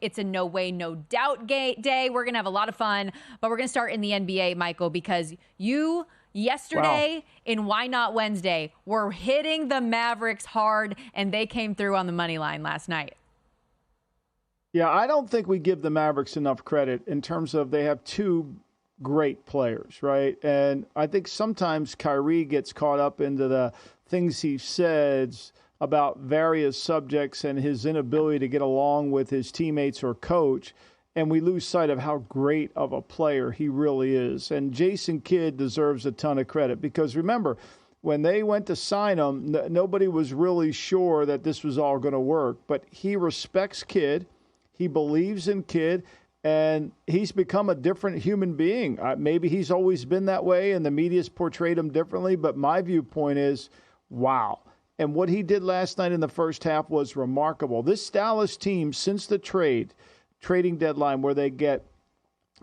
It's a no way, no doubt day. We're going to have a lot of fun, but we're going to start in the NBA, Michael, because you yesterday in Why Not Wednesday were hitting the Mavericks hard, and they came through on the money line last night. Yeah, I don't think we give the Mavericks enough credit in terms of they have two great players, right? And I think sometimes Kyrie gets caught up into the things he says about various subjects and his inability to get along with his teammates or coach, and we lose sight of how great of a player he really is. And Jason Kidd deserves a ton of credit because, remember, when they went to sign him, nobody was really sure that this was all going to work. But he respects Kidd. He believes in Kidd, and he's become a different human being. Maybe he's always been that way, and the media's portrayed him differently, but my viewpoint is, wow. And what he did last night in the first half was remarkable. This Dallas team, since the trading deadline where they get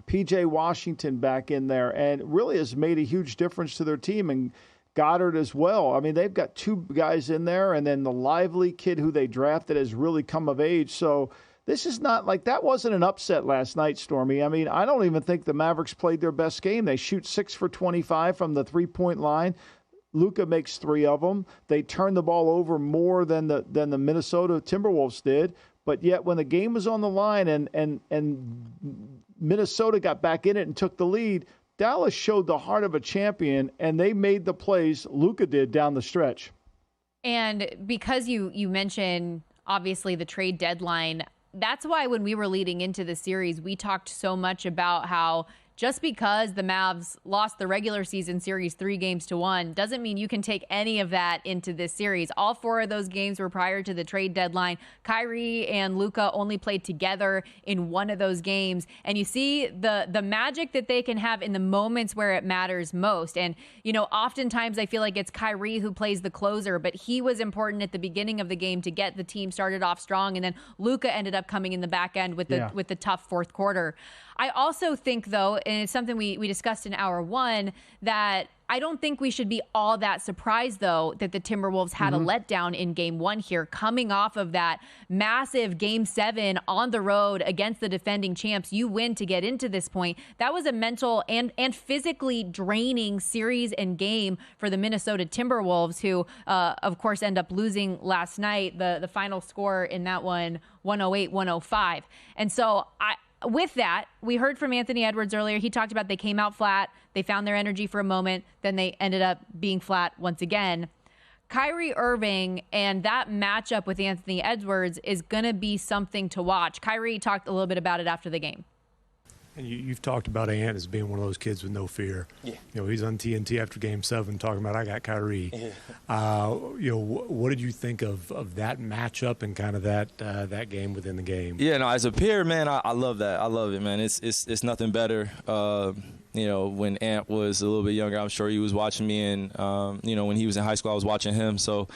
P.J. Washington back in there, and really has made a huge difference to their team, and Goddard as well. I mean, they've got two guys in there, and then the lively kid who they drafted has really come of age. So this is not like that wasn't an upset last night, Stormy. I mean, I don't even think the Mavericks played their best game. They shoot 6 for 25 from the three-point line. Luka makes 3 of them. They turn the ball over more than the Minnesota Timberwolves did. But yet when the game was on the line and Minnesota got back in it and took the lead, Dallas showed the heart of a champion, and they made the plays Luka did down the stretch. And because you mentioned, obviously, the trade deadline, that's why when we were leading into the series, we talked so much about how just because the Mavs lost the regular season series 3-1 doesn't mean you can take any of that into this series. All 4 of those games were prior to the trade deadline. Kyrie and Luka only played together in one of those games. And you see the magic that they can have in the moments where it matters most. And, you know, oftentimes I feel like it's Kyrie who plays the closer, but he was important at the beginning of the game to get the team started off strong. And then Luka ended up coming in the back end with the tough fourth quarter. I also think, though, and it's something we discussed in hour one, that I don't think we should be all that surprised, though, that the Timberwolves had a letdown in game 1 here, coming off of that massive game 7 on the road against the defending champs. You win to get into this point. That was a mental and physically draining series and game for the Minnesota Timberwolves, who, of course, end up losing last night. The final score in that one, 108-105. And so with that, we heard from Anthony Edwards earlier. He talked about they came out flat. They found their energy for a moment. Then they ended up being flat once again. Kyrie Irving and that matchup with Anthony Edwards is going to be something to watch. Kyrie talked a little bit about it after the game. And you've talked about Ant as being one of those kids with no fear. Yeah. You know, he's on TNT after Game 7 talking about, I got Kyrie. Yeah. You know, what did you think of that matchup and kind of that game within the game? Yeah, no, as a peer, man, I love that. I love it, man. It's nothing better. You know, when Ant was a little bit younger, I'm sure he was watching me, and you know, when he was in high school, I was watching him. So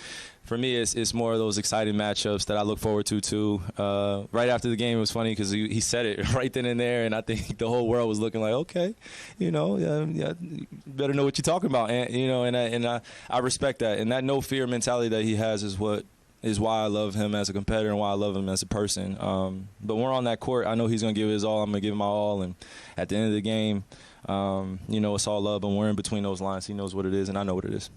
for me, it's more of those exciting matchups that I look forward to, too. Right after the game, it was funny because he said it right then and there, and I think the whole world was looking like, okay, you know, you better know what you're talking about, Ant, you know, and I respect that. And that no-fear mentality that he has is why I love him as a competitor and why I love him as a person. But when we're on that court, I know he's going to give his all. I'm going to give him my all. And at the end of the game, you know, it's all love, and we're in between those lines. He knows what it is, and I know what it is.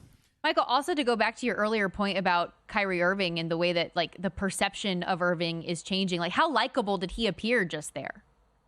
Michael, also to go back to your earlier point about Kyrie Irving and the way that, like, the perception of Irving is changing, like, how likable did he appear just there?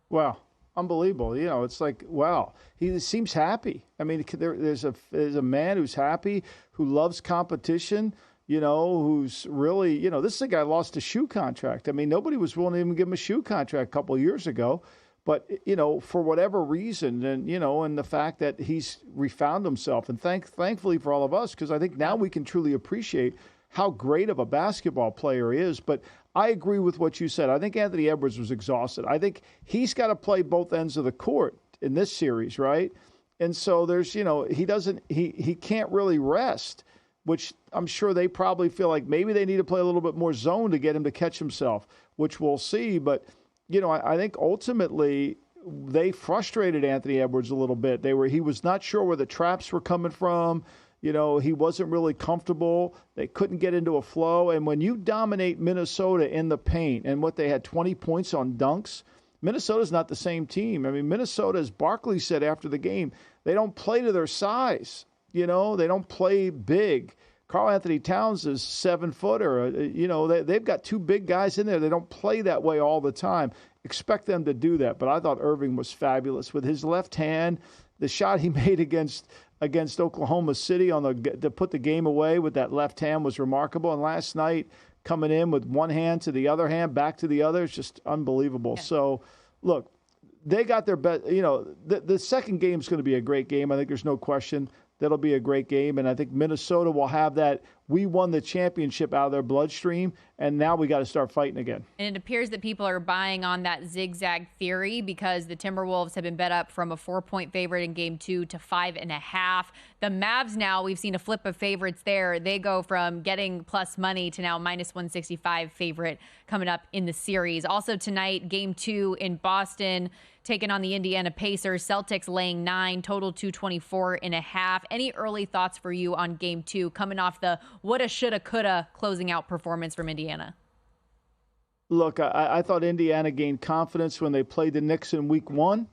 Wow. Unbelievable. You know, it's like, wow, he seems happy. I mean, there's a man who's happy, who loves competition, you know, who's really, you know, this is a guy who lost a shoe contract. I mean, nobody was willing to even give him a shoe contract a couple of years ago. But, you know, for whatever reason, and, you know, and the fact that he's refound himself, and thankfully for all of us, because I think now we can truly appreciate how great of a basketball player he is. But I agree with what you said. I think Anthony Edwards was exhausted. I think he's got to play both ends of the court in this series, right? And so there's, you know, he can't really rest, which I'm sure they probably feel like maybe they need to play a little bit more zone to get him to catch himself, which we'll see. But you know, I think ultimately they frustrated Anthony Edwards a little bit. He was not sure where the traps were coming from. He wasn't really comfortable. They couldn't get into a flow. And when you dominate Minnesota in the paint, and what they had 20 points on dunks, Minnesota's not the same team. I mean, Minnesota, as Barkley said after the game, they don't play to their size. They don't play big. Karl Anthony Towns is 7-footer. They've got two big guys in there. They don't play that way all the time. Expect them to do that. But I thought Irving was fabulous with his left hand. The shot he made against Oklahoma City to put the game away with that left hand was remarkable. And last night, coming in with one hand to the other hand, back to the other, it's just unbelievable. Yeah. So, look, they got their best. The second game is going to be a great game. I think there's no question. That'll be a great game. And I think Minnesota will have that we won the championship out of their bloodstream, and now we got to start fighting again. And it appears that people are buying on that zigzag theory because the Timberwolves have been bet up from a 4-point favorite in game 2 to 5.5. The Mavs now, we've seen a flip of favorites there. They go from getting plus money to now minus 165 favorite coming up in the series. Also tonight, game 2 in Boston, taking on the Indiana Pacers. Celtics laying 9, total 224.5. Any early thoughts for you on game 2 coming off the woulda, shoulda, coulda closing out performance from Indiana? Look, I thought Indiana gained confidence when they played the Knicks in week 1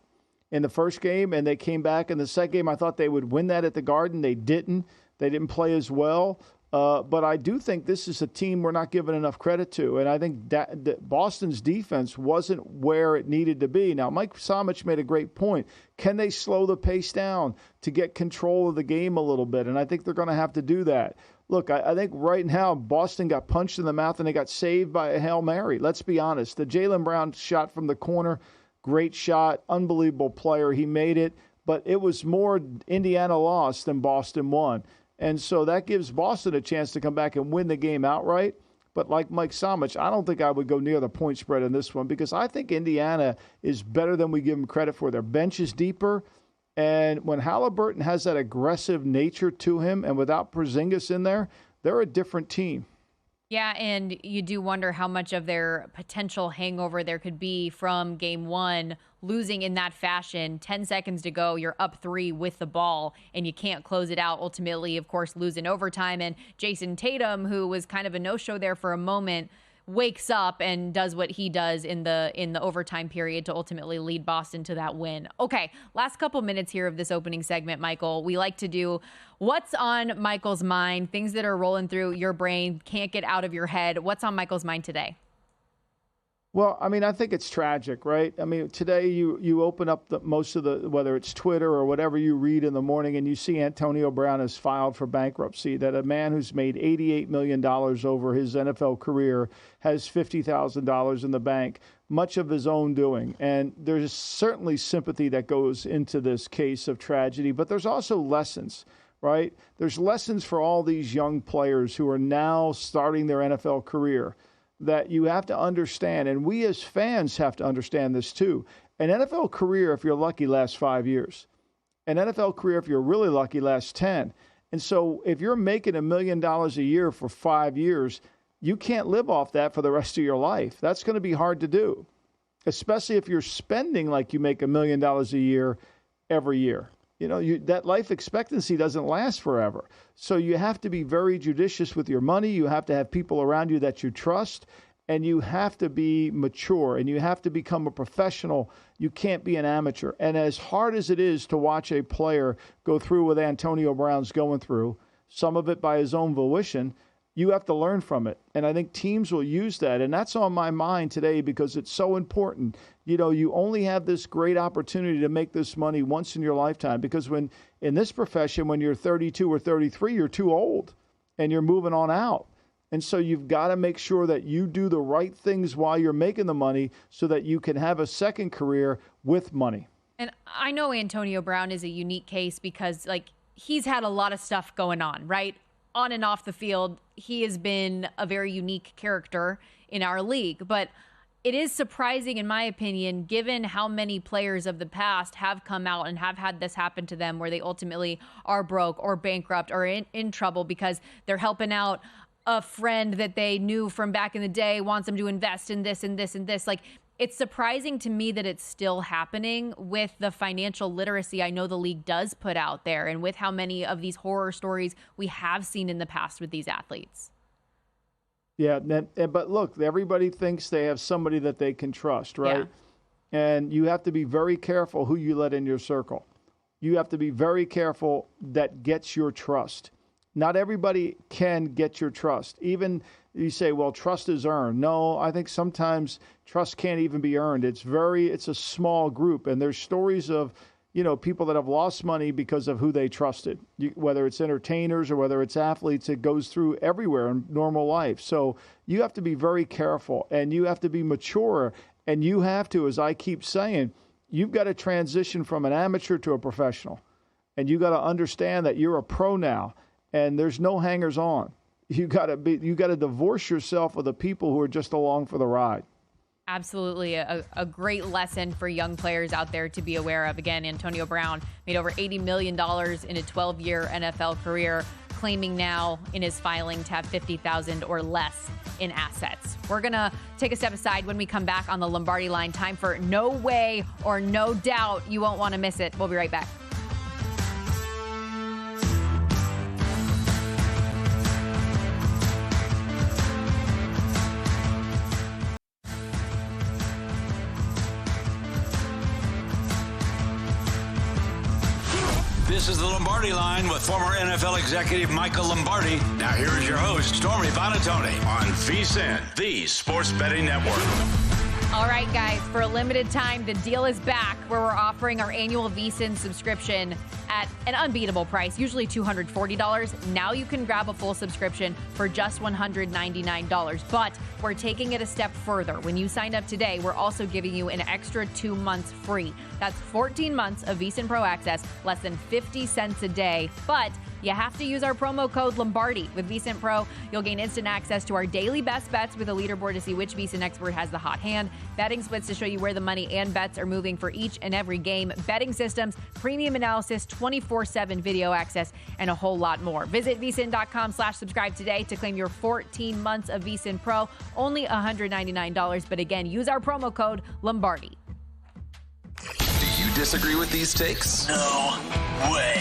in the first game, and they came back in the second game. I thought they would win that at the Garden. They didn't. They didn't play as well. But I do think this is a team we're not giving enough credit to. And I think that Boston's defense wasn't where it needed to be. Now, Mike Samich made a great point. Can they slow the pace down to get control of the game a little bit? And I think they're going to have to do that. Look, I think right now Boston got punched in the mouth and they got saved by a Hail Mary. Let's be honest. The Jaylen Brown shot from the corner, great shot, unbelievable player. He made it. But it was more Indiana lost than Boston won. And so that gives Boston a chance to come back and win the game outright. But like Mike Samich, I don't think I would go near the point spread in this one because I think Indiana is better than we give them credit for. Their bench is deeper. And when Halliburton has that aggressive nature to him and without Porzingis in there, they're a different team. Yeah, and you do wonder how much of their potential hangover there could be from game 1, losing in that fashion. 10 seconds to go, you're up 3 with the ball, and you can't close it out. Ultimately, of course, lose in overtime. And Jason Tatum, who was kind of a no-show there for a moment, wakes up and does what he does in the overtime period to ultimately lead Boston to that win. Okay, last couple minutes here of this opening segment, Michael. We like to do what's on Michael's mind, things that are rolling through your brain, can't get out of your head. What's on Michael's mind today? Well, I mean, I think it's tragic, right? I mean, today you open up most of the, whether it's Twitter or whatever you read in the morning, and you see Antonio Brown has filed for bankruptcy, that a man who's made $88 million over his NFL career has $50,000 in the bank, much of his own doing. And there's certainly sympathy that goes into this case of tragedy, but there's also lessons, right? There's lessons for all these young players who are now starting their NFL career that you have to understand, and we as fans have to understand this too. An NFL career, if you're lucky, lasts 5 years. An NFL career, if you're really lucky, lasts 10. And so if you're making $1 million a year for 5 years, you can't live off that for the rest of your life. That's going to be hard to do, especially if you're spending like you make $1 million a year every year. That life expectancy doesn't last forever. So you have to be very judicious with your money. You have to have people around you that you trust, and you have to be mature, and you have to become a professional. You can't be an amateur. And as hard as it is to watch a player go through what Antonio Brown's going through, some of it by his own volition, you have to learn from it. And I think teams will use that. And that's on my mind today because it's so important. You only have this great opportunity to make this money once in your lifetime, because when in this profession, when you're 32 or 33, you're too old and you're moving on out. And so you've got to make sure that you do the right things while you're making the money so that you can have a second career with money. And I know Antonio Brown is a unique case because he's had a lot of stuff going on, right? On and off the field, he has been a very unique character in our league. But it is surprising, in my opinion, given how many players of the past have come out and have had this happen to them where they ultimately are broke or bankrupt or in trouble because they're helping out a friend that they knew from back in the day, wants them to invest in this and this and this. it's surprising to me that it's still happening with the financial literacy I know the league does put out there and with how many of these horror stories we have seen in the past with these athletes. Yeah, but look, everybody thinks they have somebody that they can trust, right? Yeah. And you have to be very careful who you let in your circle. You have to be very careful that gets your trust. Not everybody can get your trust. Even you say, well, trust is earned. No, I think sometimes trust can't even be earned. It's a small group. And there's stories of, people that have lost money because of who they trusted, whether it's entertainers or whether it's athletes. It goes through everywhere in normal life. So you have to be very careful and you have to be mature. And you have to, as I keep saying, you've got to transition from an amateur to a professional. And you got to understand that you're a pro now and there's no hangers on. You got to divorce yourself with the people who are just along for the ride. Absolutely. A great lesson for young players out there to be aware of. Again, Antonio Brown made over $80 million in a 12-year NFL career, claiming now in his filing to have $50,000 or less in assets. We're going to take a step aside when we come back on the Lombardi Line. Time for No Way or No Doubt. You won't want to miss it. We'll be right back. This is the Lombardi Line with former NFL executive Michael Lombardi. Now here is your host, Stormy Buonantony, on VSiN, the sports betting network. All right, guys, for a limited time, the deal is back where we're offering our annual VSiN subscription at an unbeatable price, usually $240. Now you can grab a full subscription for just $199. But we're taking it a step further. When you sign up today, we're also giving you an extra 2 months free. That's 14 months of VSiN Pro access, less than 50 cents a day. But you have to use our promo code Lombardi. With VSiN Pro, you'll gain instant access to our daily best bets with a leaderboard to see which VSiN expert has the hot hand, betting splits to show you where the money and bets are moving for each and every game, betting systems, premium analysis, 24/7 video access, and a whole lot more. Visit VSiN.com/subscribe today to claim your 14 months of VSiN Pro, only $199. But again, use our promo code Lombardi. Do you disagree with these takes? No way.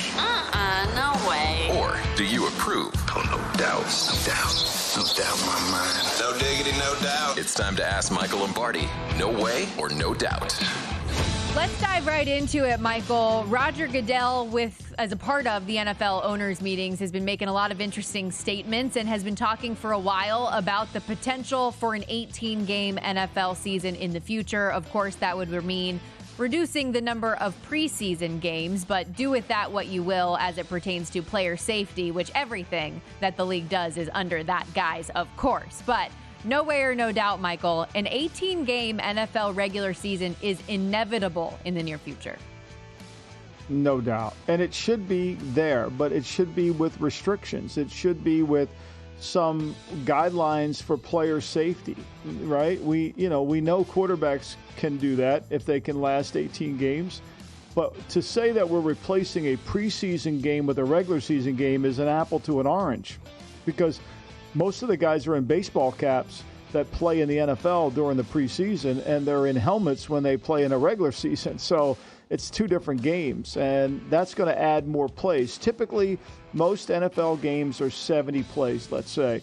No way. Or do you approve? Oh, no doubts. No doubt. No doubt in my mind. No diggity, no doubt. It's time to ask Michael Lombardi. No way or no doubt. Let's dive right into it, Michael. Roger Goodell, as a part of the NFL owners' meetings, has been making a lot of interesting statements and has been talking for a while about the potential for an 18-game NFL season in the future. Of course, that would mean reducing the number of preseason games, but do with that what you will as it pertains to player safety, which everything that the league does is under that guise, of course. But no way or no doubt, Michael, an 18-game NFL regular season is inevitable in the near future. No doubt. And it should be there, but it should be with restrictions. It should be with some guidelines for player safety, right? We know quarterbacks can do that if they can last 18 games. But to say that we're replacing a preseason game with a regular season game is an apple to an orange, because most of the guys are in baseball caps that play in the NFL during the preseason, and they're in helmets when they play in a regular season. So it's two different games, and that's going to add more plays. Typically, most NFL games are 70 plays, let's say.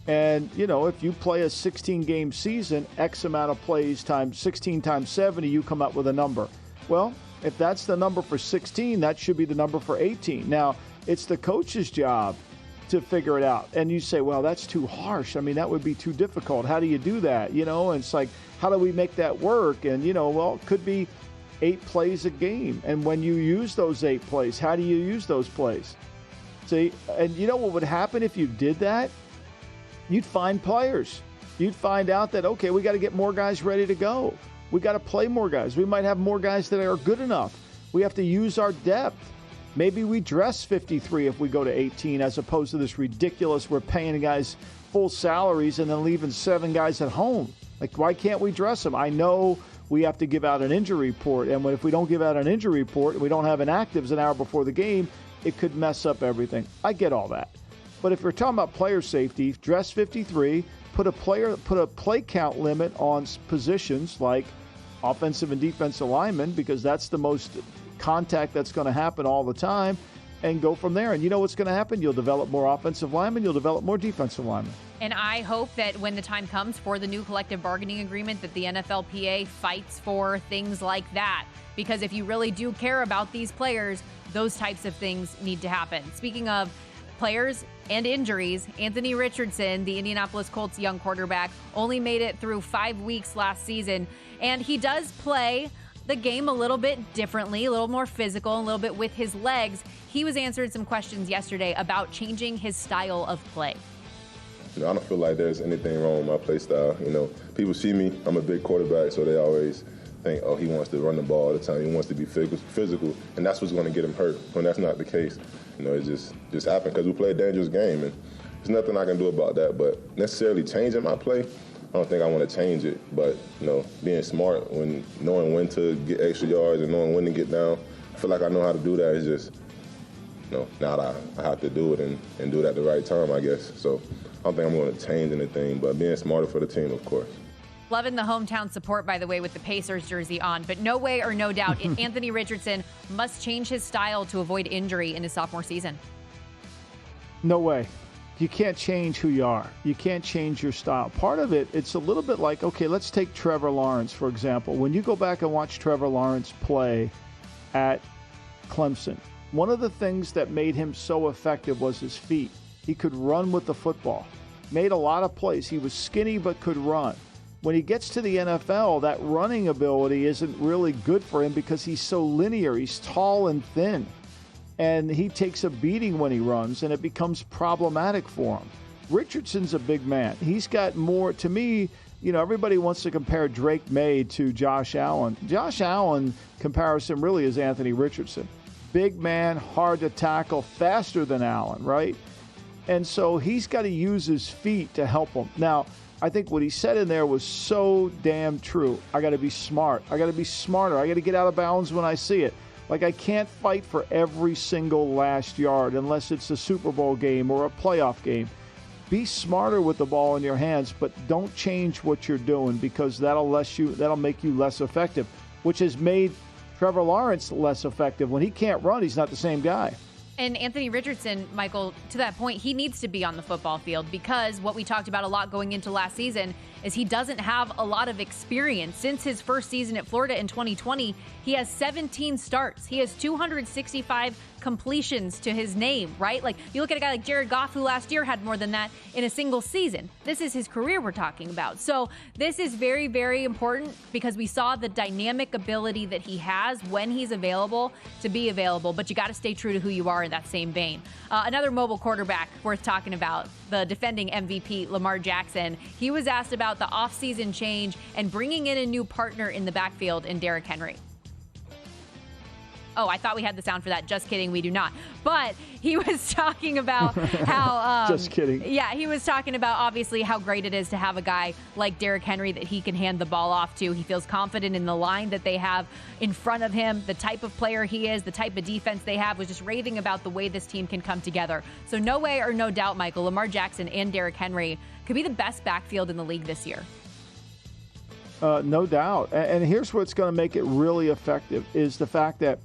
And, if you play a 16-game season, X amount of plays times 16 times 70, you come up with a number. Well, if that's the number for 16, that should be the number for 18. Now, it's the coach's job to figure it out. And you say, well, that's too harsh. I mean, that would be too difficult. How do you do that? And it's like, how do we make that work? And, well, it could be 8 plays a game. And when you use those 8 plays, how do you use those plays? See, and what would happen if you did that? You'd find players. You'd find out that, okay, we got to get more guys ready to go. We got to play more guys. We might have more guys that are good enough. We have to use our depth. Maybe we dress 53 if we go to 18, as opposed to this ridiculous, we're paying guys full salaries and then leaving 7 guys at home. Like, why can't we dress them? I know we have to give out an injury report, and if we don't give out an injury report and we don't have inactives an hour before the game, it could mess up everything. I get all that. But if you're talking about player safety, dress 53, put a play count limit on positions like offensive and defensive linemen, because that's the most contact that's going to happen all the time, and go from there. And you know what's going to happen? You'll develop more offensive linemen. You'll develop more defensive linemen. And I hope that when the time comes for the new collective bargaining agreement, that the NFLPA fights for things like that. Because if you really do care about these players, those types of things need to happen. Speaking of players and injuries, Anthony Richardson, the Indianapolis Colts young quarterback, only made it through 5 weeks last season. And he does play the game a little bit differently, a little more physical, a little bit with his legs. He was answering some questions yesterday about changing his style of play. I don't feel like there's anything wrong with my play style. People see me, I'm a big quarterback, so they always think, oh, he wants to run the ball all the time. He wants to be physical, and that's what's going to get him hurt. When that's not the case, it just happened because we play a dangerous game, and there's nothing I can do about that. But necessarily changing my play, I don't think I want to change it. But being smart, knowing when to get extra yards and knowing when to get down, I feel like I know how to do that. It's just now that I have to do it and do it at the right time, I guess. So I don't think I'm going to change anything, but being smarter for the team, of course. Loving the hometown support, by the way, with the Pacers jersey on. But no way or no doubt, Anthony Richardson must change his style to avoid injury in his sophomore season. No way. You can't change who you are. You can't change your style. Part of it, it's a little bit like, okay, let's take Trevor Lawrence, for example. When you go back and watch Trevor Lawrence play at Clemson, one of the things that made him so effective was his feet. He could run with the football, made a lot of plays. He was skinny but could run. When he gets to the NFL, that running ability isn't really good for him because he's so linear. He's tall and thin, and he takes a beating when he runs, and it becomes problematic for him. Richardson's a big man. He's got more, to me, everybody wants to compare Drake May to Josh Allen. Josh Allen comparison really is Anthony Richardson. Big man, hard to tackle, faster than Allen, right? And so he's got to use his feet to help him. Now, I think what he said in there was so damn true. I got to be smart. I got to be smarter. I got to get out of bounds when I see it. Like, I can't fight for every single last yard unless it's a Super Bowl game or a playoff game. Be smarter with the ball in your hands, but don't change what you're doing, because that'll make you less effective, which has made Trevor Lawrence less effective. When he can't run, he's not the same guy. And Anthony Richardson, Michael, to that point, he needs to be on the football field, because what we talked about a lot going into last season is he doesn't have a lot of experience. Since his first season at Florida in 2020, he has 17 starts. He has 265 completions to his name, right? Like, you look at a guy like Jared Goff, who last year had more than that in a single season. This is his career we're talking about. So this is very, very important, because we saw the dynamic ability that he has when he's available to be available, but you got to stay true to who you are in that same vein. Another mobile quarterback worth talking about, the defending MVP, Lamar Jackson. He was asked about the offseason change and bringing in a new partner in the backfield in Derrick Henry. Oh, I thought we had the sound for that. Just kidding, we do not. But he was talking about how... Just kidding. Yeah, he was talking about, obviously, how great it is to have a guy like Derrick Henry that he can hand the ball off to. He feels confident in the line that they have in front of him, the type of player he is, the type of defense they have. Was just raving about the way this team can come together. So no way or no doubt, Michael, Lamar Jackson and Derrick Henry could be the best backfield in the league this year. No doubt. And here's what's going to make it really effective is the fact that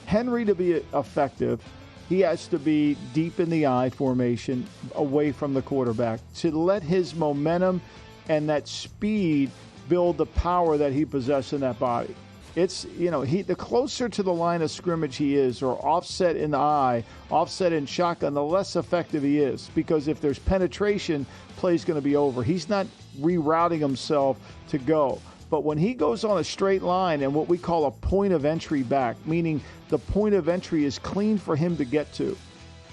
Henry, to be effective, he has to be deep in the I formation, away from the quarterback, to let his momentum and that speed build the power that he possesses in that body. It's, the closer to the line of scrimmage he is, or offset in the I, offset in shotgun, the less effective he is. Because if there's penetration, play's going to be over. He's not rerouting himself to go. But when he goes on a straight line and what we call a point of entry back, meaning the point of entry is clean for him to get to.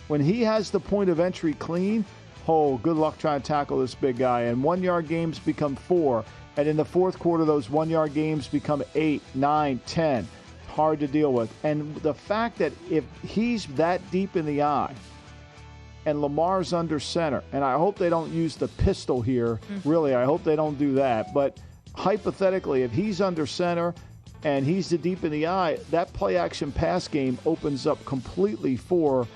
When he has the point of entry clean, good luck trying to tackle this big guy. And 1 yard games become 4. And in the fourth quarter, those 1 yard games become 8, 9, 10. Hard to deal with. And the fact that if he's that deep in the eye and Lamar's under center, and I hope they don't use the pistol here. Really, I hope they don't do that. But hypothetically, if he's under center and he's the deep in the eye, that play action pass game opens up completely for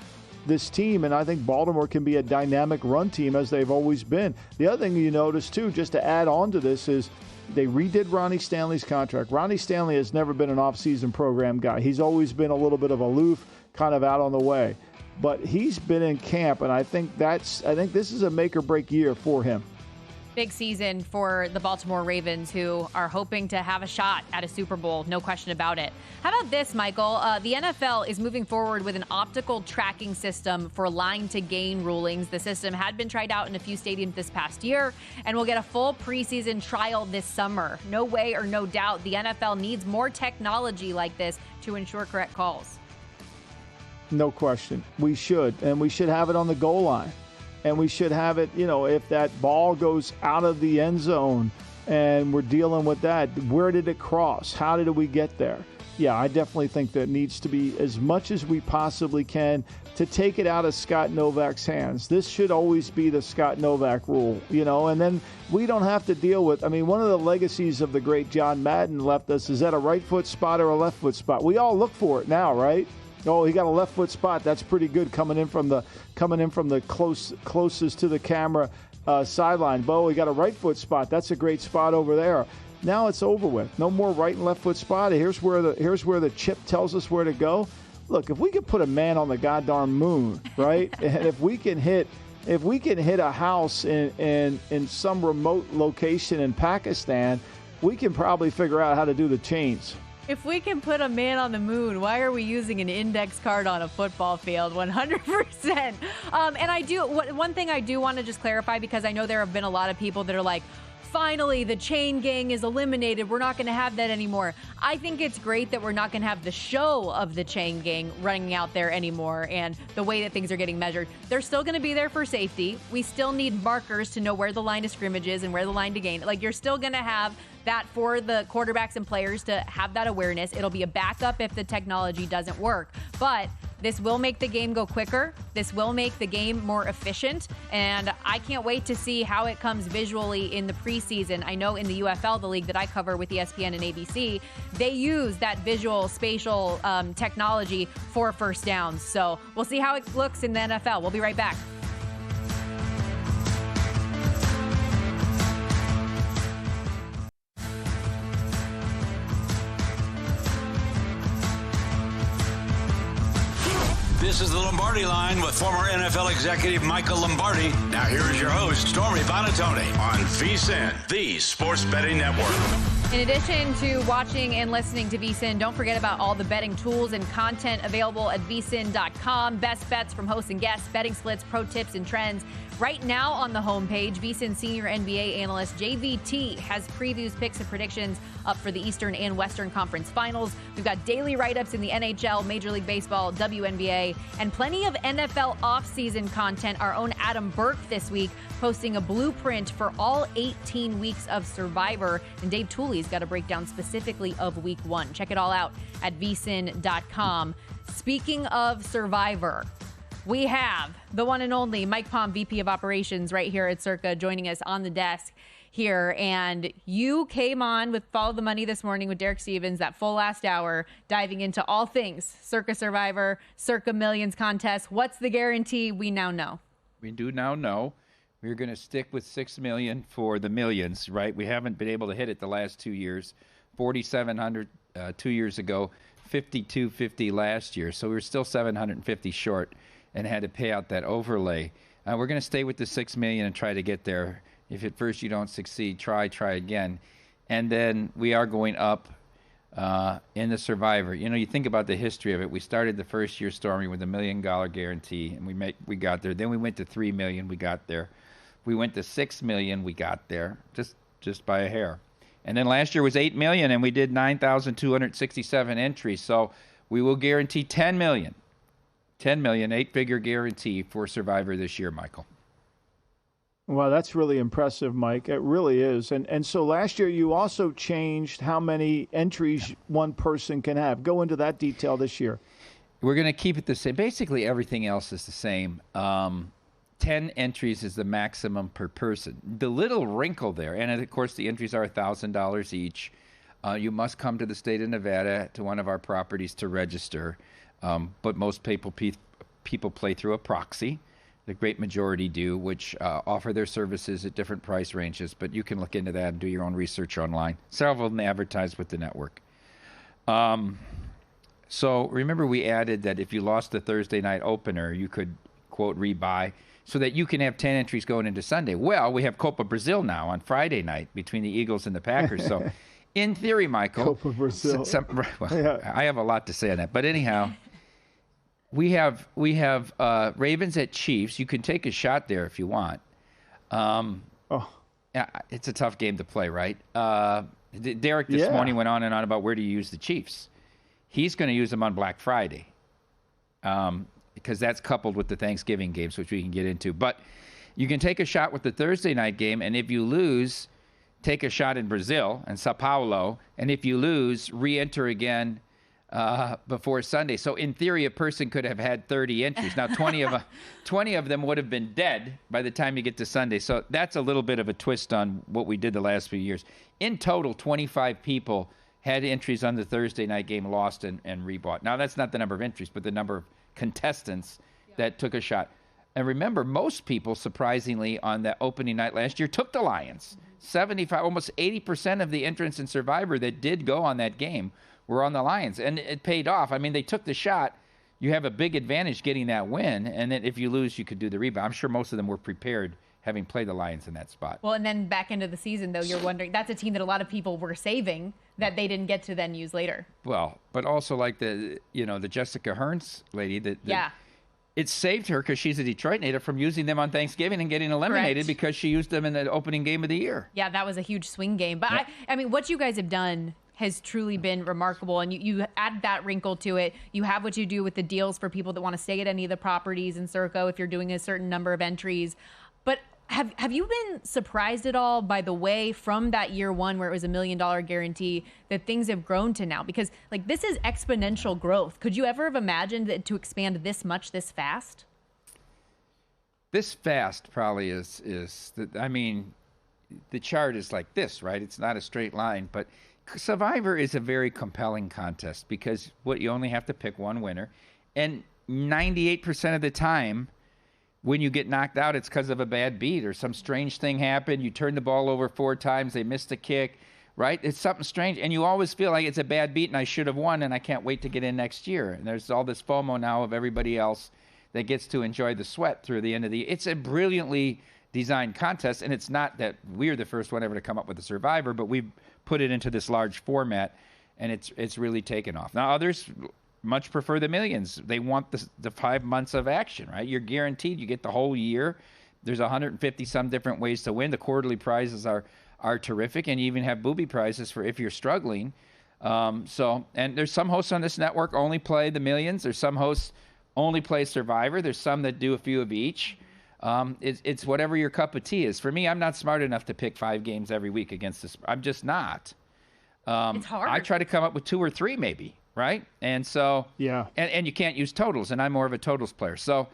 this team, and I think Baltimore can be a dynamic run team as they've always been. The other thing you notice, too, just to add on to this, is they redid Ronnie Stanley's contract. Ronnie Stanley has never been an off-season program guy. He's always been a little bit of aloof, kind of out on the way. But he's been in camp, and I think this is a make-or-break year for him. Big season for the Baltimore Ravens, who are hoping to have a shot at a Super Bowl, no question about it. How about this, Michael? The NFL is moving forward with an optical tracking system for line-to-gain rulings. The system had been tried out in a few stadiums this past year, and we'll get a full preseason trial this summer. No way or no doubt the NFL needs more technology like this to ensure correct calls. No question. We should, and we should have it on the goal line. And we should have it, if that ball goes out of the end zone and we're dealing with that, where did it cross? How did we get there? Yeah, I definitely think that needs to be as much as we possibly can to take it out of Scott Novak's hands. This should always be the Scott Novak rule, and then we don't have to deal with, one of the legacies of the great John Madden left us is that a right foot spot or a left foot spot. We all look for it now, right? Oh, he got a left foot spot. That's pretty good coming in from the closest to the camera sideline. Bo, he got a right foot spot. That's a great spot over there. Now it's over with. No more right and left foot spot. Here's where the chip tells us where to go. Look, if we could put a man on the goddamn moon, right? And if we can hit a house in some remote location in Pakistan, we can probably figure out how to do the chains. If we can put a man on the moon, why are we using an index card on a football field? 100%. And one thing I do want to just clarify, because I know there have been a lot of people that are like, finally, the chain gang is eliminated. We're not going to have that anymore. I think it's great that we're not going to have the show of the chain gang running out there anymore and the way that things are getting measured. They're still going to be there for safety. We still need markers to know where the line of scrimmage is and where the line to gain. Like, you're still going to have that for the quarterbacks and players to have that awareness. It'll be a backup if the technology doesn't work. But this will make the game go quicker. This will make the game more efficient. And I can't wait to see how it comes visually in the preseason. I know in the UFL, the league that I cover with ESPN and ABC, they use that visual spatial technology for first downs. So we'll see how it looks in the NFL. We'll be right back. This is the Lombardi Line with former NFL executive Michael Lombardi. Now here is your host, Stormy Buonantony, on VSiN, the Sports Betting Network. In addition to watching and listening to VSiN, don't forget about all the betting tools and content available at VSiN.com. Best bets from hosts and guests, betting splits, pro tips, and trends. Right now on the homepage, VSiN senior NBA analyst JVT has previews, picks, and predictions up for the Eastern and Western Conference Finals. We've got daily write-ups in the NHL, Major League Baseball, WNBA, and plenty of NFL offseason content. Our own Adam Burke this week posting a blueprint for all 18 weeks of Survivor. And Dave Tooley's got a breakdown specifically of Week 1. Check it all out at VSiN.com. Speaking of Survivor, we have the one and only Mike Palm, VP of Operations right here at Circa, joining us on the desk here. And you came on with Follow the Money this morning with Derek Stevens, that full last hour, diving into all things Circa Survivor, Circa Millions contest. What's the guarantee? We now know. We do now know. We're going to stick with $6 million for the millions, right? We haven't been able to hit it the last 2 years. 4,700 2 years ago, 5,250 last year. So we were still 750 short and had to pay out that overlay. We're going to stay with the $6 million and try to get there. If at first you don't succeed, try again. And then we are going up in the Survivor. You know, you think about the history of it. We started the first year, Stormy, with $1 million guarantee, and we got there. Then we went to $3 million, we got there. We went to $6 million, we got there, just by a hair. And then last year was $8 million, and we did 9,267 entries. So we will guarantee $10 million. 8-figure guarantee for Survivor this year, Michael. Well, that's really impressive, Mike. It really is. And so last year you also changed how many entries one person can have. Go into that detail this year. We're going to keep it the same. Basically, everything else is the same. 10 entries is the maximum per person. The little wrinkle there, and of course the entries are $1,000 each. You must come to the state of Nevada to one of our properties to register. But most people people play through a proxy. The great majority do, which offer their services at different price ranges. But you can look into that and do your own research online. Several of them advertise with the network. So remember, we added that if you lost the Thursday night opener, you could, quote, rebuy, so that you can have 10 entries going into Sunday. Well, we have Copa Brazil now on Friday night between the Eagles and the Packers. So in theory, Michael, Copa Brazil. I have a lot to say on that. But anyhow, we have Ravens at Chiefs. You can take a shot there if you want. Yeah, it's a tough game to play, right? Derek this morning went on and on about where to use the Chiefs. He's going to use them on Black Friday because that's coupled with the Thanksgiving games, which we can get into. But you can take a shot with the Thursday night game, and if you lose, take a shot in Brazil and Sao Paulo. And if you lose, re-enter again before Sunday. So in theory, a person could have had 30 entries. Now, 20 of them would have been dead by the time you get to Sunday. So that's a little bit of a twist on what we did the last few years. In total, 25 people had entries on the Thursday night game, lost and rebought. Now, that's not the number of entries, but the number of contestants that took a shot. And remember, most people, surprisingly, on that opening night last year took the Lions. 75, almost 80% of the entrants in Survivor that did go on that game were on the Lions. And it paid off. I mean, they took the shot. You have a big advantage getting that win. And then if you lose, you could do the rebound. I'm sure most of them were prepared, having played the Lions in that spot. Well, and then back into the season, though, you're wondering, that's a team that a lot of people were saving that they didn't get to then use later. Well, but also like the Jessica Hearns lady. It saved her because she's a Detroit native from using them on Thanksgiving and getting eliminated because she used them in the opening game of the year. Yeah, that was a huge swing game. But I mean, what you guys have done has truly been remarkable. And you add that wrinkle to it. You have what you do with the deals for people that want to stay at any of the properties in Circa if you're doing a certain number of entries. But have you been surprised at all by the way from that year one where it was $1 million guarantee that things have grown to now? Because like this is exponential growth. Could you ever have imagined that to expand this much this fast? This fast probably is I mean, the chart is like this, right? It's not a straight line, but Survivor is a very compelling contest because you only have to pick one winner. And 98% of the time, when you get knocked out, it's because of a bad beat or some strange thing happened. You turn the ball over 4 times, they missed a kick, right? It's something strange. And you always feel like it's a bad beat and I should have won and I can't wait to get in next year. And there's all this FOMO now of everybody else that gets to enjoy the sweat through the end of the year. It's a brilliantly designed contest, and it's not that we're the first one ever to come up with a Survivor, but we've put it into this large format, and it's really taken off. Now, others much prefer the millions. They want the 5 months of action, right? You're guaranteed you get the whole year. There's 150 some different ways to win. The quarterly prizes are terrific, and you even have booby prizes for if you're struggling. And there's some hosts on this network only play the millions. There's some hosts only play Survivor. There's some that do a few of each. It's whatever your cup of tea is. For me, I'm not smart enough to pick 5 games every week against this. I'm just not. It's hard. I try to come up with 2 or 3 maybe, right? And so, and you can't use totals, and I'm more of a totals player. So,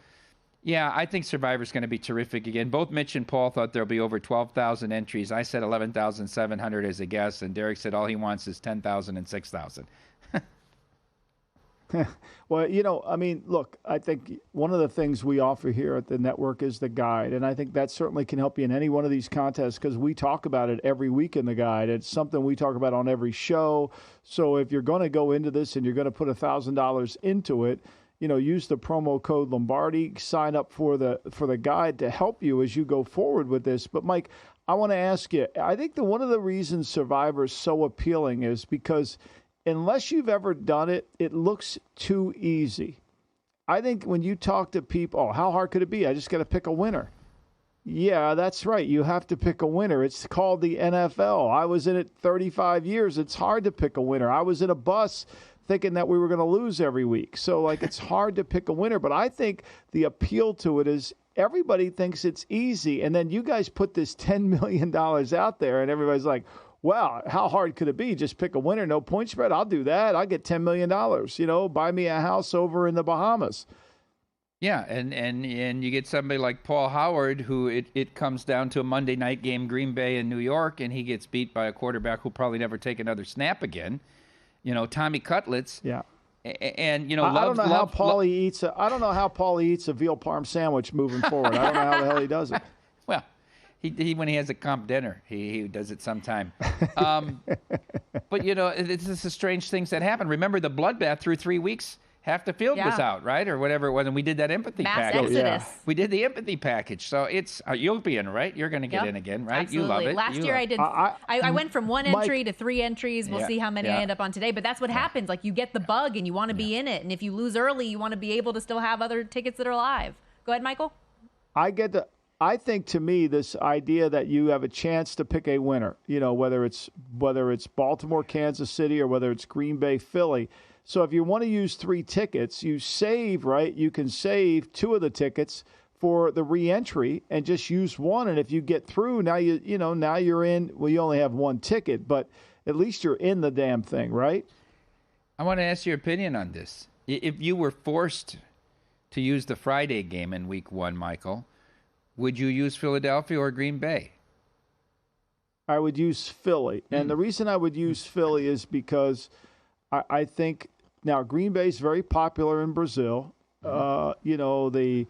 yeah, I think Survivor's going to be terrific again. Both Mitch and Paul thought there'll be over 12,000 entries. I said 11,700 as a guess, and Derek said all he wants is 10,000 and 6,000. Well, I mean, look, I think one of the things we offer here at the network is the guide. And I think that certainly can help you in any one of these contests because we talk about it every week in the guide. It's something we talk about on every show. So if you're going to go into this and you're going to put $1,000 into it, use the promo code Lombardi, sign up for the guide to help you as you go forward with this. But Mike, I want to ask you, I think one of the reasons Survivor is so appealing is because unless you've ever done it, it looks too easy. I think when you talk to people, how hard could it be? I just got to pick a winner. Yeah, that's right. You have to pick a winner. It's called the NFL. I was in it 35 years. It's hard to pick a winner. I was in a bus thinking that we were going to lose every week. So, it's hard to pick a winner. But I think the appeal to it is everybody thinks it's easy. And then you guys put this $10 million out there, and everybody's like, wow, how hard could it be? Just pick a winner, no point spread. I'll do that. I'll get $10 million. Buy me a house over in the Bahamas. Yeah, and you get somebody like Paul Howard, who it comes down to a Monday night game, Green Bay and New York, and he gets beat by a quarterback who'll probably never take another snap again. Tommy Cutlets. Yeah. And I don't know how Paulie eats. I don't know how Paulie eats a veal parm sandwich moving forward. I don't know how the hell he does it. Well, he when he has a comp dinner, he does it sometime. But it's just the strange things that happen. Remember the bloodbath through 3 weeks. Half the field was out, right? Or whatever it was. And we did that empathy package. Exodus. We did the empathy package. So it's, you'll be in, right? You're going to get in again, right? Absolutely. You love it. Last year I did, I went from one entry to 3 entries. We'll see how many I end up on today. But that's what happens. Like, you get the bug and you want to be in it. And if you lose early, you want to be able to still have other tickets that are live. Go ahead, Michael. I think, to me, this idea that you have a chance to pick a winner, whether it's Baltimore, Kansas City, or whether it's Green Bay, Philly. So if you want to use 3 tickets, you save, right? You can save 2 of the tickets for the re-entry and just use 1. And if you get through, now now you're in. Well, you only have 1 ticket, but at least you're in the damn thing, right? I want to ask your opinion on this. If you were forced to use the Friday game in Week 1, Michael, would you use Philadelphia or Green Bay? I would use Philly. And the reason I would use Philly is because I think now Green Bay is very popular in Brazil. The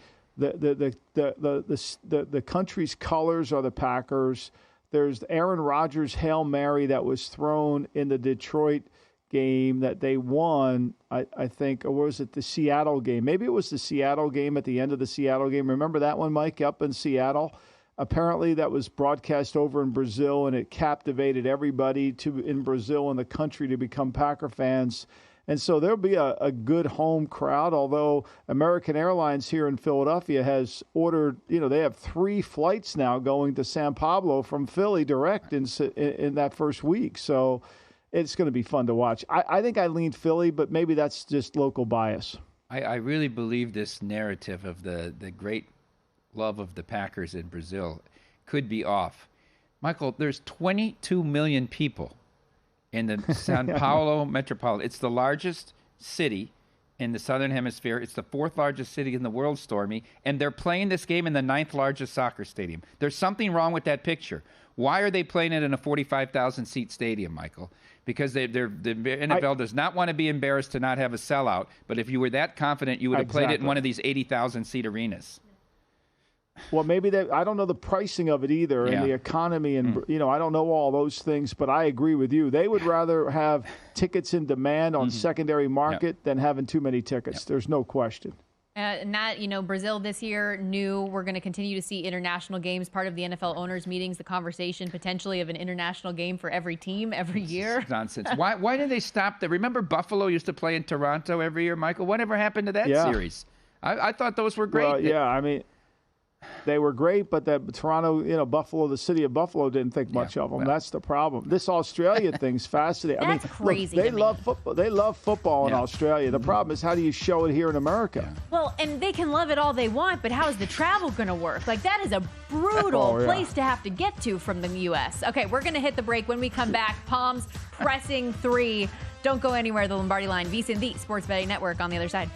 country's colors are the Packers. There's Aaron Rodgers' Hail Mary that was thrown in the Detroit game that they won, I think, or was it the Seattle game? Maybe it was the Seattle game at the end of the Seattle game. Remember that one, Mike, up in Seattle? Apparently that was broadcast over in Brazil, and it captivated everybody in Brazil and the country to become Packer fans. And so there'll be a good home crowd, although American Airlines here in Philadelphia has ordered, they have 3 flights now going to San Pablo from Philly direct in that first week. So it's going to be fun to watch. I think I lean Philly, but maybe that's just local bias. I really believe this narrative of the great love of the Packers in Brazil could be off. Michael, there's 22 million people in the Sao Paulo metropolitan. It's the largest city in the Southern Hemisphere. It's the 4th largest city in the world, Stormy, and they're playing this game in the 9th largest soccer stadium. There's something wrong with that picture. Why are they playing it in a 45,000-seat stadium, Michael? Because the NFL does not want to be embarrassed to not have a sellout, but if you were that confident, you would have played it in one of these 80,000-seat arenas. Well, maybe I don't know the pricing of it either, and the economy, and I don't know all those things. But I agree with you. They would rather have tickets in demand on secondary market than having too many tickets. There's no question. And that, Brazil this year knew we're going to continue to see international games, part of the NFL owners' meetings, the conversation potentially of an international game for every team every year. It's nonsense. Why did they stop that? Remember Buffalo used to play in Toronto every year, Michael? Whatever happened to that series? I thought those were great. Well, they were great, but that Toronto, Buffalo, the city of Buffalo didn't think much of them. Well, that's the problem. This Australia thing's fascinating. That's crazy. Look, they love football. They love football in Australia. The problem is, how do you show it here in America? Well, and they can love it all they want, but how is the travel going to work? Like, that is a brutal place to have to get to from the U.S. Okay, we're going to hit the break. When we come back, Palms pressing 3. Don't go anywhere. The Lombardi Line, VSiN, the Sports Betting Network, on the other side.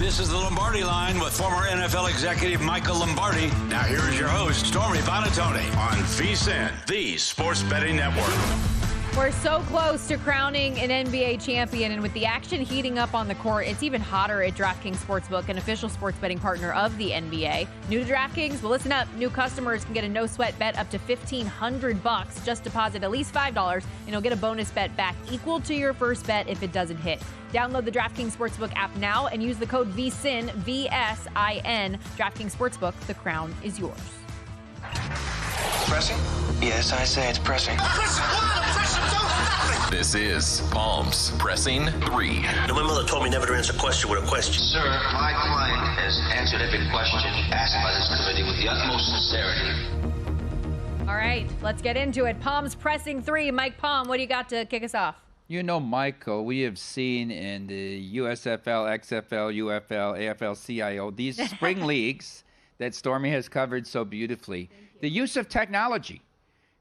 This is the Lombardi Line with former NFL executive Michael Lombardi. Now here is your host, Stormy Bonatoni, on VSiN, the Sports Betting Network. We're so close to crowning an NBA champion, and with the action heating up on the court, it's even hotter at DraftKings Sportsbook, an official sports betting partner of the NBA. New to DraftKings? Well, listen up. New customers can get a no-sweat bet up to $1,500. Just deposit at least $5, and you'll get a bonus bet back equal to your first bet if it doesn't hit. Download the DraftKings Sportsbook app now and use the code VSiN, VSiN. DraftKings Sportsbook, the crown is yours. Pressing? Yes, I say it's pressing. This is Palms Pressing 3. Now, my mother told me never to answer a question with a question. Sir, my client has answered every question asked by this committee with the utmost sincerity. All right, let's get into it. Palms Pressing 3. Mike Palm, what do you got to kick us off? Michael, we have seen in the USFL, XFL, UFL, AFL, CIO, these spring leagues that Stormy has covered so beautifully, the use of technology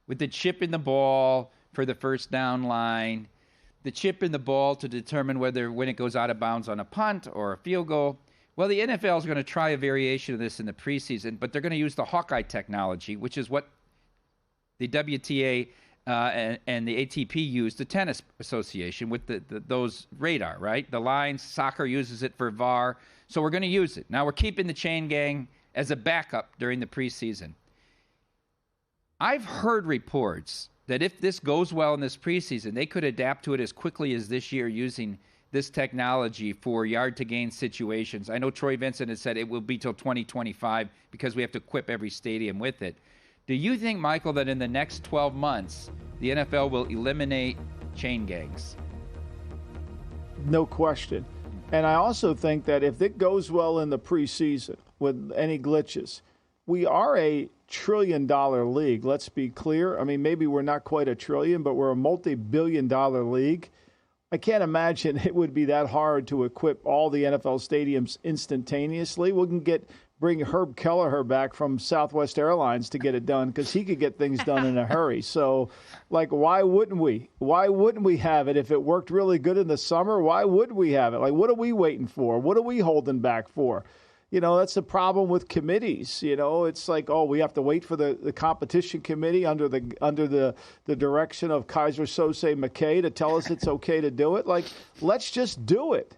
with the chip in the ball for the first down line, the chip in the ball to determine when it goes out of bounds on a punt or a field goal. Well, the NFL is going to try a variation of this in the preseason, but they're going to use the Hawkeye technology, which is what the WTA and the ATP use, the tennis association, with those radar, right? The lines, soccer uses it for VAR. So we're going to use it. Now we're keeping the chain gang as a backup during the preseason. I've heard reports that if this goes well in this preseason, they could adapt to it as quickly as this year using this technology for yard-to-gain situations. I know Troy Vincent has said it will be till 2025 because we have to equip every stadium with it. Do you think, Michael, that in the next 12 months, the NFL will eliminate chain gangs? No question. And I also think that if it goes well in the preseason with any glitches, we are a $1 trillion league. Let's be clear. I mean, maybe we're not quite $1 trillion, but we're a multi-billion-dollar league. I can't imagine it would be that hard to equip all the NFL stadiums instantaneously. We can bring Herb Kelleher back from Southwest Airlines to get it done because he could get things done in a hurry. So, why wouldn't we? Why wouldn't we have it if it worked really good in the summer? Why would we have it? What are we waiting for? What are we holding back for? That's the problem with committees. It's we have to wait for the competition committee under the direction of Kaiser Sose McKay to tell us it's okay to do it. Let's just do it.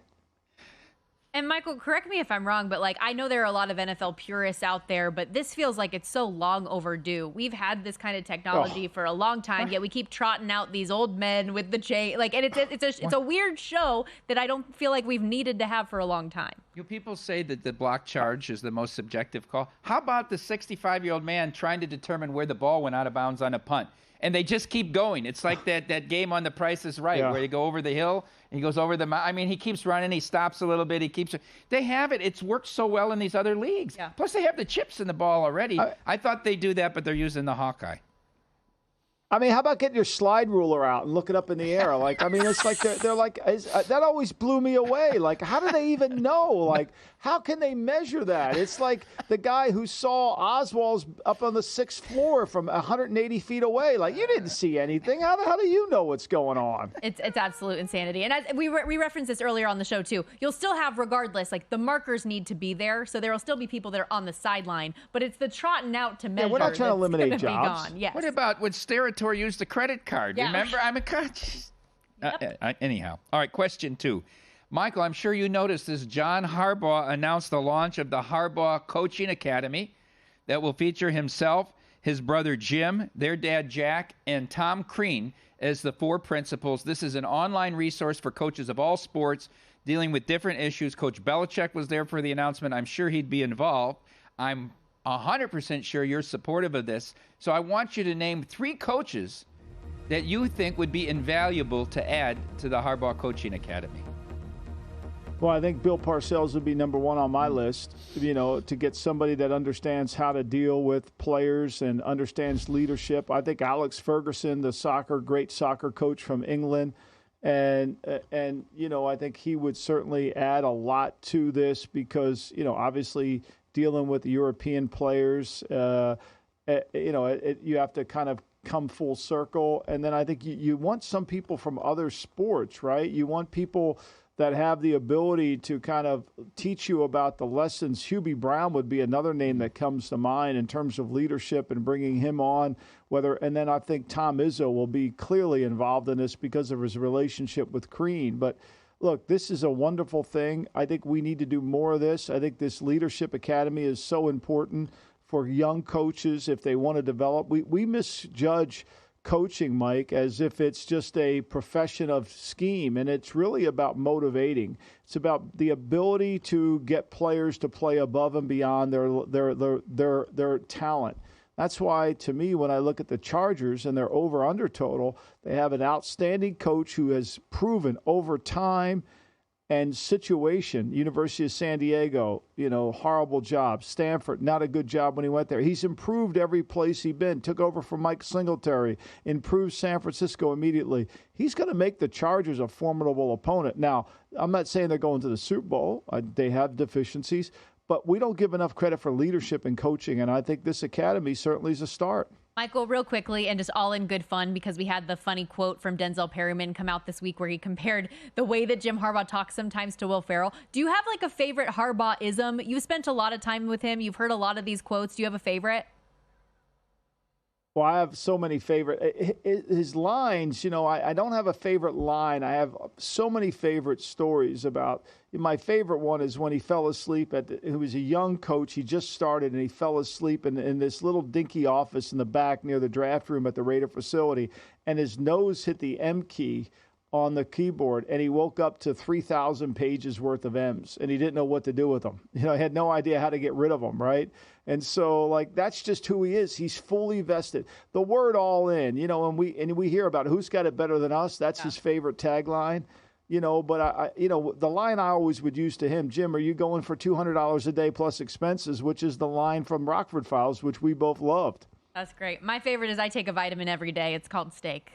And Michael, correct me if I'm wrong, but I know there are a lot of NFL purists out there, but this feels like it's so long overdue. We've had this kind of technology for a long time, yet we keep trotting out these old men with the chain. And it's a weird show that I don't feel like we've needed to have for a long time. People say that the block charge is the most subjective call. How about the 65-year-old man trying to determine where the ball went out of bounds on a punt? And they just keep going. It's like that game on The Price is Right, where you go over the hill, and he goes over the mountain. I mean, he keeps running, he stops a little bit, they have it. It's worked so well in these other leagues. Yeah. Plus, they have the chips in the ball already. I thought they do that, but they're using the Hawkeye. I mean, how about getting your slide ruler out and look it up in the air? It's like they're like, that always blew me away. How do they even know? How can they measure that? It's like the guy who saw Oswald's up on the 6th floor from 180 feet away. You didn't see anything. How do you know what's going on? It's absolute insanity. And we referenced this earlier on the show, too. You'll still have, regardless, the markers need to be there. So there will still be people that are on the sideline. But it's the trotting out to measure. Yeah, we're not trying to eliminate jobs. Yes. What about when Steratore used the credit card? Yeah. Remember? Anyhow. All right, question 2. Michael, I'm sure you noticed this. John Harbaugh announced the launch of the Harbaugh Coaching Academy that will feature himself, his brother Jim, their dad Jack, and Tom Crean as the 4 principals. This is an online resource for coaches of all sports dealing with different issues. Coach Belichick was there for the announcement. I'm sure he'd be involved. I'm 100% sure you're supportive of this. So I want you to name 3 coaches that you think would be invaluable to add to the Harbaugh Coaching Academy. Well, I think Bill Parcells would be number 1 on my list, to get somebody that understands how to deal with players and understands leadership. I think Alex Ferguson, the great soccer coach from England, and I think he would certainly add a lot to this because, obviously dealing with the European players, you have to kind of come full circle. And then I think you want some people from other sports, right? You want people that have the ability to kind of teach you about the lessons. Hubie Brown would be another name that comes to mind in terms of leadership and bringing him on. And then I think Tom Izzo will be clearly involved in this because of his relationship with Crean. But look, this is a wonderful thing. I think we need to do more of this. I think this Leadership Academy is so important for young coaches if they want to develop. We misjudge coaching, Mike, as if it's just a profession of scheme, and it's really about motivating. It's about the ability to get players to play above and beyond their talent. That's why, to me, when I look at the Chargers and their over-under total, they have an outstanding coach who has proven over time and situation. University of San Diego, horrible job. Stanford, not a good job when he went there. He's improved every place he's been. Took over from Mike Singletary. Improved San Francisco immediately. He's going to make the Chargers a formidable opponent. Now, I'm not saying they're going to the Super Bowl. They have deficiencies. But we don't give enough credit for leadership and coaching, and I think this academy certainly is a start. Michael, real quickly, and just all in good fun, because we had the funny quote from Denzel Perryman come out this week where he compared the way that Jim Harbaugh talks sometimes to Will Ferrell. Do you have like a favorite Harbaugh-ism? You spent a lot of time with him. You've heard a lot of these quotes. Do you have a favorite? Well, I have so many favorite. His lines, I don't have a favorite line. I have so many favorite stories about. My favorite one is when he fell asleep he was a young coach. He just started, and he fell asleep in this little dinky office in the back near the draft room at the Raider facility, and his nose hit the M key on the keyboard, and he woke up to 3,000 pages worth of M's, and he didn't know what to do with them. He had no idea how to get rid of them, right? And so, that's just who he is. He's fully vested. The word all in, and we hear about who's got it better than us. That's his favorite tagline. But the line I always would use to him, Jim, are you going for $200 a day plus expenses, which is the line from Rockford Files, which we both loved. That's great. My favorite is I take a vitamin every day. It's called steak.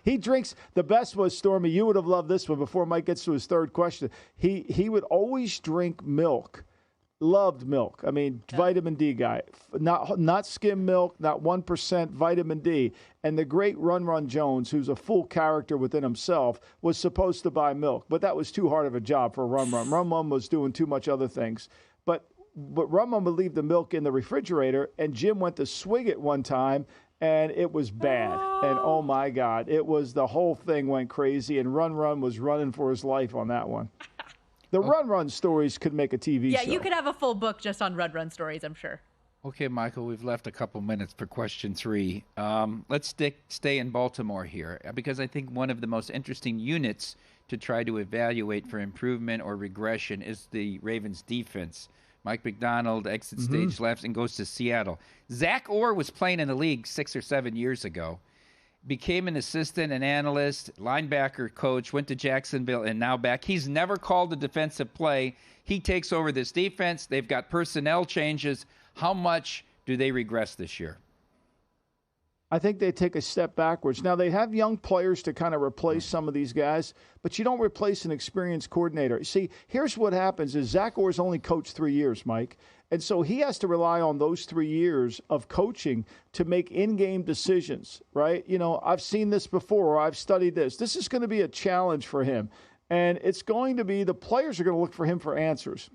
He drinks. The best was, Stormy, you would have loved this one before Mike gets to his third question. He would always drink milk. Loved milk. I mean, vitamin D guy. Not skim milk, not 1% vitamin D. And the great Run Jones, who's a full character within himself, was supposed to buy milk. But that was too hard of a job for Run. Run was doing too much other things. But Run would leave the milk in the refrigerator, and Jim went to swig it one time, and it was bad. And oh my God, the whole thing went crazy, and Run was running for his life on that one. The Run stories could make a TV show. Yeah, you could have a full book just on Run stories, I'm sure. Okay, Michael, we've left a couple minutes for question 3. Let's stay in Baltimore here, because I think one of the most interesting units to try to evaluate for improvement or regression is the Ravens defense. Mike McDonald exits stage left and goes to Seattle. Zach Orr was playing in the league 6 or 7 years ago, became an assistant, an analyst, linebacker coach, went to Jacksonville, and now back. He's never called a defensive play. He takes over this defense. They've got personnel changes. How much do they regress this year? I think they take a step backwards. Now, they have young players to kind of replace some of these guys, but you don't replace an experienced coordinator. See, here's what happens is Zach Orr's only coached 3 years, Mike. And so he has to rely on those 3 years of coaching to make in-game decisions, right? I've seen this before, or I've studied this. This is going to be a challenge for him. And it's going to be the players are going to look for him for answers.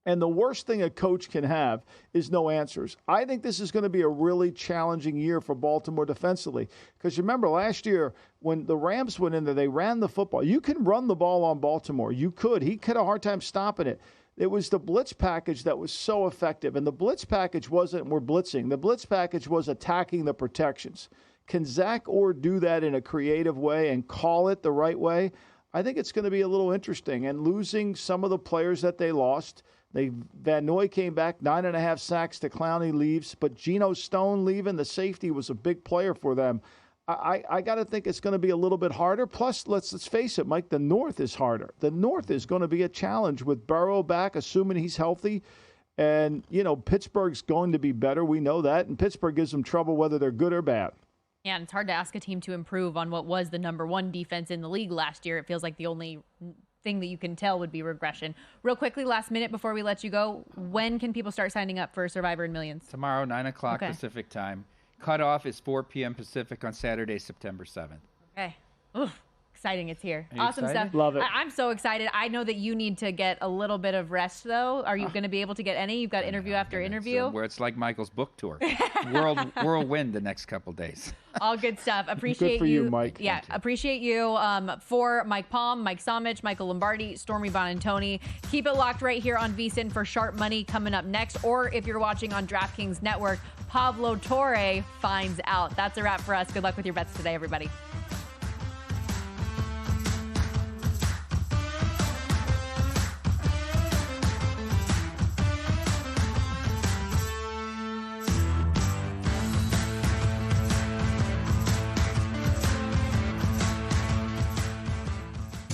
And the worst thing a coach can have is no answers. I think this is going to be a really challenging year for Baltimore defensively. Because remember, last year, when the Rams went in there, they ran the football. You can run the ball on Baltimore. You could. He had a hard time stopping it. It was the blitz package that was so effective. And the blitz package wasn't we're blitzing. The blitz package was attacking the protections. Can Zach Orr do that in a creative way and call it the right way? I think it's going to be a little interesting. And losing some of the players that they lost, Van Noy came back, 9.5 sacks to Clowney leaves, but Geno Stone leaving, the safety was a big player for them. I got to think it's going to be a little bit harder. Plus, let's face it, Mike, the North is harder. The North is going to be a challenge with Burrow back, assuming he's healthy. And, Pittsburgh's going to be better. We know that. And Pittsburgh gives them trouble whether they're good or bad. Yeah, and it's hard to ask a team to improve on what was the number 1 defense in the league last year. It feels like the only thing that you can tell would be regression. Real quickly, last minute before we let you go, when can people start signing up for Survivor and Millions? Tomorrow, 9 o'clock Pacific time. Cutoff is 4 p.m. Pacific on Saturday, September 7th. Okay. Oof. Exciting. It's here. Awesome stuff. Love it. I'm so excited. I know that you need to get a little bit of rest, though. Are you going to be able to get any? You've got interview after interview. Where it's like Michael's book tour. Whirlwind the next couple days. All good stuff. Appreciate good for you, Mike. Yeah, appreciate you. For Mike Palm, Mike Somich, Michael Lombardi, Stormy Bonantoni. Keep it locked right here on VSiN for Sharp Money coming up next. Or if you're watching on DraftKings Network, Pablo Torre finds out. That's a wrap for us. Good luck with your bets today, everybody.